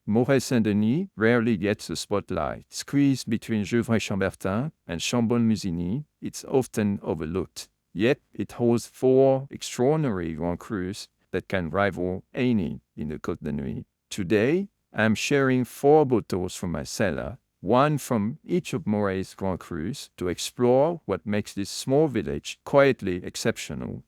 Morey-Saint-Denis rarely gets a spotlight. Squeezed between Gevrey-Chambertin and Chambolle-Musigny, it's often overlooked. Yet it holds 4 extraordinary Grand Crus that can rival any in the Côte de Nuits. Today, I'm sharing 4 bottles from my cellar, one from each of Morey's Grand Crus, to explore what makes this small village quietly exceptional.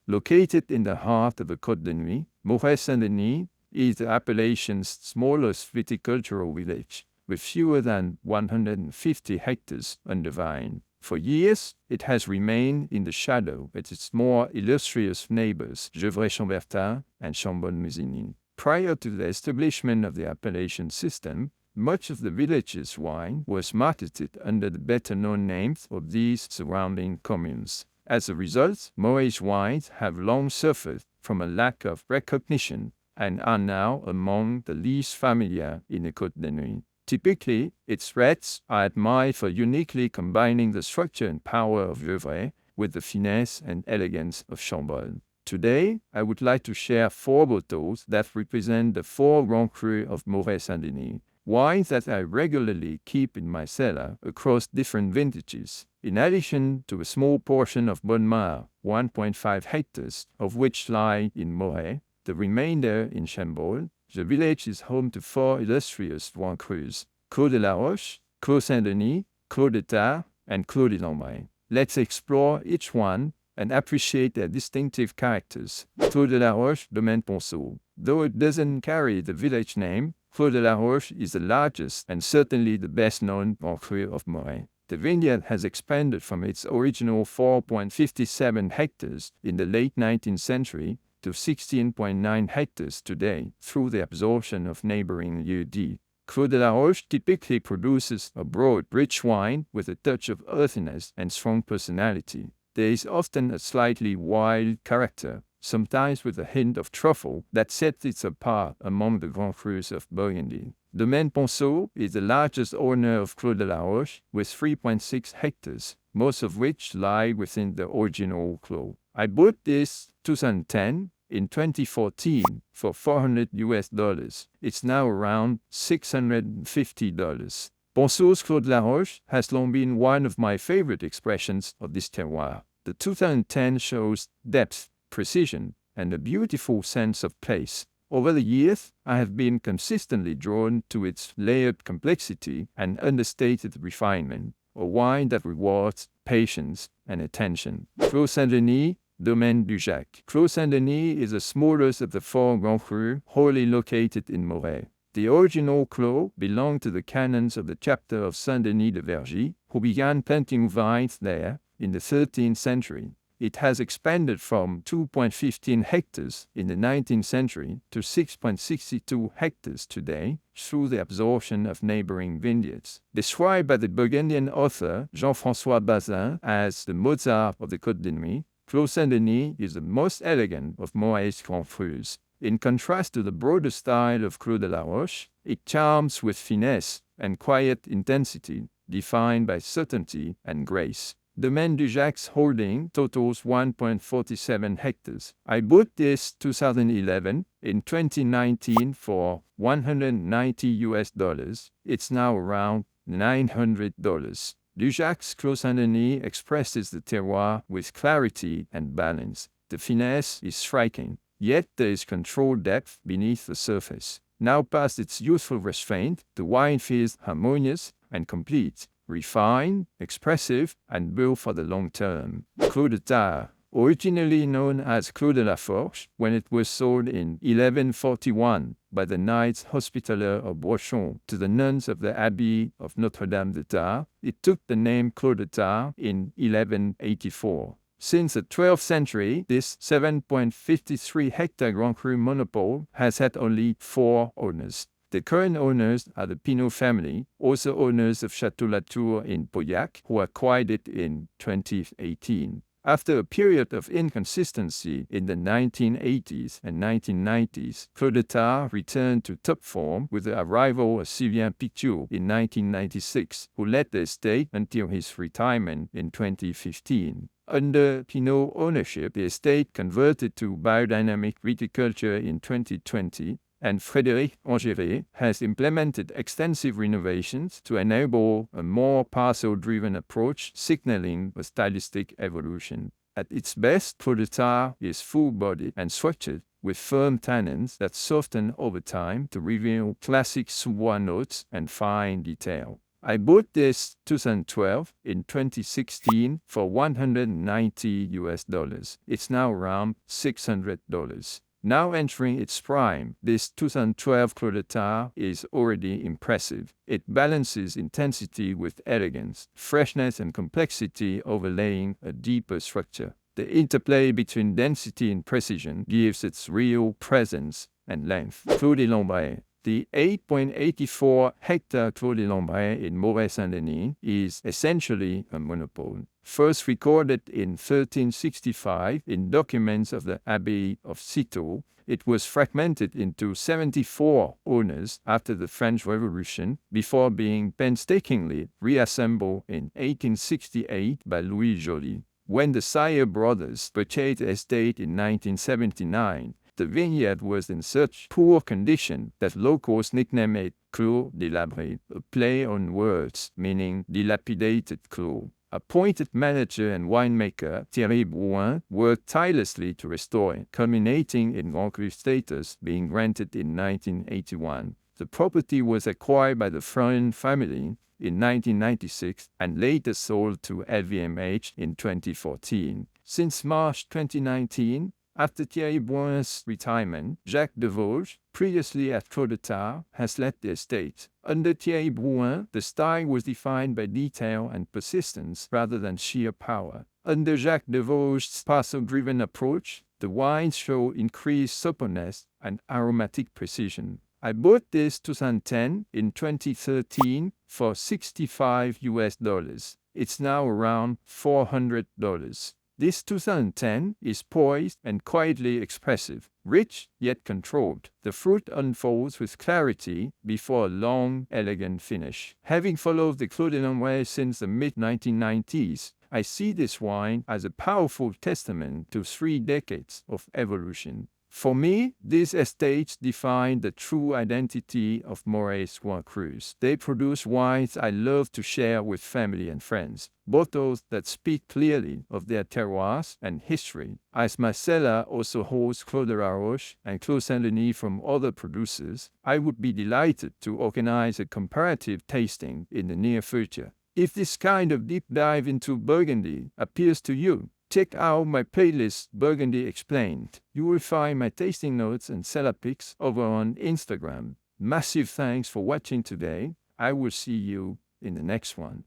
Located in the heart of the Côte de Nuits, Morey-Saint-Denis is the appellation's smallest viticultural village, with fewer than 150 hectares under vine. For years, it has remained in the shadow of its more illustrious neighbors, Gevrey-Chambertin and Chambolle-Musigny. Prior to the establishment of the appellation system, much of the village's wine was marketed under the better-known names of these surrounding communes. As a result, Morey's wines have long suffered from a lack of recognition and are now among the least familiar in the Côte de Nuits. Typically, its reds are admired for uniquely combining the structure and power of Gevrey with the finesse and elegance of Chambolle. Today, I would like to share 4 bottles that represent the 4 Grand Cru of Morey-Saint-Denis, wines that I regularly keep in my cellar across different vintages. In addition to a small portion of Bonne-Mare, 1.5 hectares of which lie in Morey, the remainder in Chambolle, the village is home to 4 illustrious Grand Crus: Clos de la Roche, Clos Saint-Denis, Clos de Tart, and Clos de Lambrays. Let's explore each one and appreciate their distinctive characters. Clos de la Roche, Domaine Ponsot. Though it doesn't carry the village name, Clos de la Roche is the largest and certainly the best-known Grand Cru of Morey. The vineyard has expanded from its original 4.57 hectares in the late 19th century to 16.9 hectares today through the absorption of neighboring lieux-dits. Clos de la Roche typically produces a broad, rich wine with a touch of earthiness and strong personality. There is often a slightly wild character, sometimes with a hint of truffle, that sets it apart among the Grand Crus of Burgundy. Domaine Ponsot is the largest owner of Clos de la Roche, with 3.6 hectares, most of which lie within the original clos. I bought this 2010. In 2014 for $400. It's now around $650. Ponsot's Clos de la Roche has long been one of my favorite expressions of this terroir. The 2010 shows depth, precision, and a beautiful sense of place. Over the years, I have been consistently drawn to its layered complexity and understated refinement, a wine that rewards patience and attention. Clos Saint-Denis, Domaine Dujac. Clos Saint-Denis is the smallest of the 4 Grand Cru wholly located in Morey. The original clos belonged to the canons of the chapter of Saint-Denis de Vergy, who began planting vines there in the 13th century. It has expanded from 2.15 hectares in the 19th century to 6.62 hectares today through the absorption of neighboring vineyards. Described by the Burgundian author Jean-François Bazin as the Mozart of the Côte de Nuits, Clos Saint-Denis is the most elegant of Morey's Grand Crus. In contrast to the broader style of Clos de la Roche, it charms with finesse and quiet intensity, defined by certainty and grace. Domaine Dujac's holding totals 1.47 hectares. I bought this 2011. In 2019 for $190. It's now around $900. Dujac's Clos Saint-Denis expresses the terroir with clarity and balance. The finesse is striking, yet there is controlled depth beneath the surface. Now past its youthful restraint, the wine feels harmonious and complete, refined, expressive, and built for the long term. Clos de Tart. Originally known as Clos de la Forge, when it was sold in 1141 by the Knights Hospitallers of Roche to the nuns of the Abbey of Notre-Dame de Tart, it took the name Clos de Tart in 1184. Since the 12th century, this 7.53 hectare Grand Cru monopole has had only 4 owners. The current owners are the Pinot family, also owners of Château Latour in Pauillac, who acquired it in 2018. After a period of inconsistency in the 1980s and 1990s, Clos de Tart returned to top form with the arrival of Sylvain Pictou in 1996, who led the estate until his retirement in 2015. Under Pinot ownership, the estate converted to biodynamic viticulture in 2020, and Frédéric Angéret has implemented extensive renovations to enable a more parcel-driven approach, signaling a stylistic evolution. At its best, Clos de Tart is full-bodied and structured, with firm tannins that soften over time to reveal classic sous-bois notes and fine detail. I bought this 2012 in 2016 for $190. It's now around $600. Now entering its prime, this 2012 Clos de Tart is already impressive. It balances intensity with elegance, freshness and complexity overlaying a deeper structure. The interplay between density and precision gives its real presence and length. Clos de Lambrays. The 8.84-hectare Clos de Lambrays in Morey-Saint-Denis is essentially a monopole. First recorded in 1365 in documents of the Abbey of Citeaux, it was fragmented into 74 owners after the French Revolution, before being painstakingly reassembled in 1868 by Louis Joly. When the Sire brothers purchased the estate in 1979, the vineyard was in such poor condition that locals nicknamed it Clos de Lambrays, a play on words meaning dilapidated clos. Appointed manager and winemaker Thierry Brouin worked tirelessly to restore it, culminating in Grand Cru status being granted in 1981. The property was acquired by the Freund family in 1996 and later sold to LVMH in 2014. Since March 2019, after Thierry Brouin's retirement, Jacques de Vosges, previously at Clos de Tart, has led the estate. Under Thierry Brouin, the style was defined by detail and persistence rather than sheer power. Under Jacques de Vosges' parcel-driven approach, the wines show increased suppleness and aromatic precision. I bought this 2010 in 2013 for $65. It's now around $400. This 2010 is poised and quietly expressive, rich yet controlled. The fruit unfolds with clarity before a long, elegant finish. Having followed the Clos de Lambrays since the mid-1990s, I see this wine as a powerful testament to 3 decades of evolution. For me, these estates define the true identity of Morey's Grand Crus. They produce wines I love to share with family and friends, bottles that speak clearly of their terroirs and history. As my cellar also holds Clos de la Roche and Clos Saint-Denis from other producers, I would be delighted to organize a comparative tasting in the near future. If this kind of deep dive into Burgundy appeals to you, check out my playlist Burgundy Explained. You will find my tasting notes and cellar pics over on Instagram. Massive thanks for watching today. I will see you in the next one.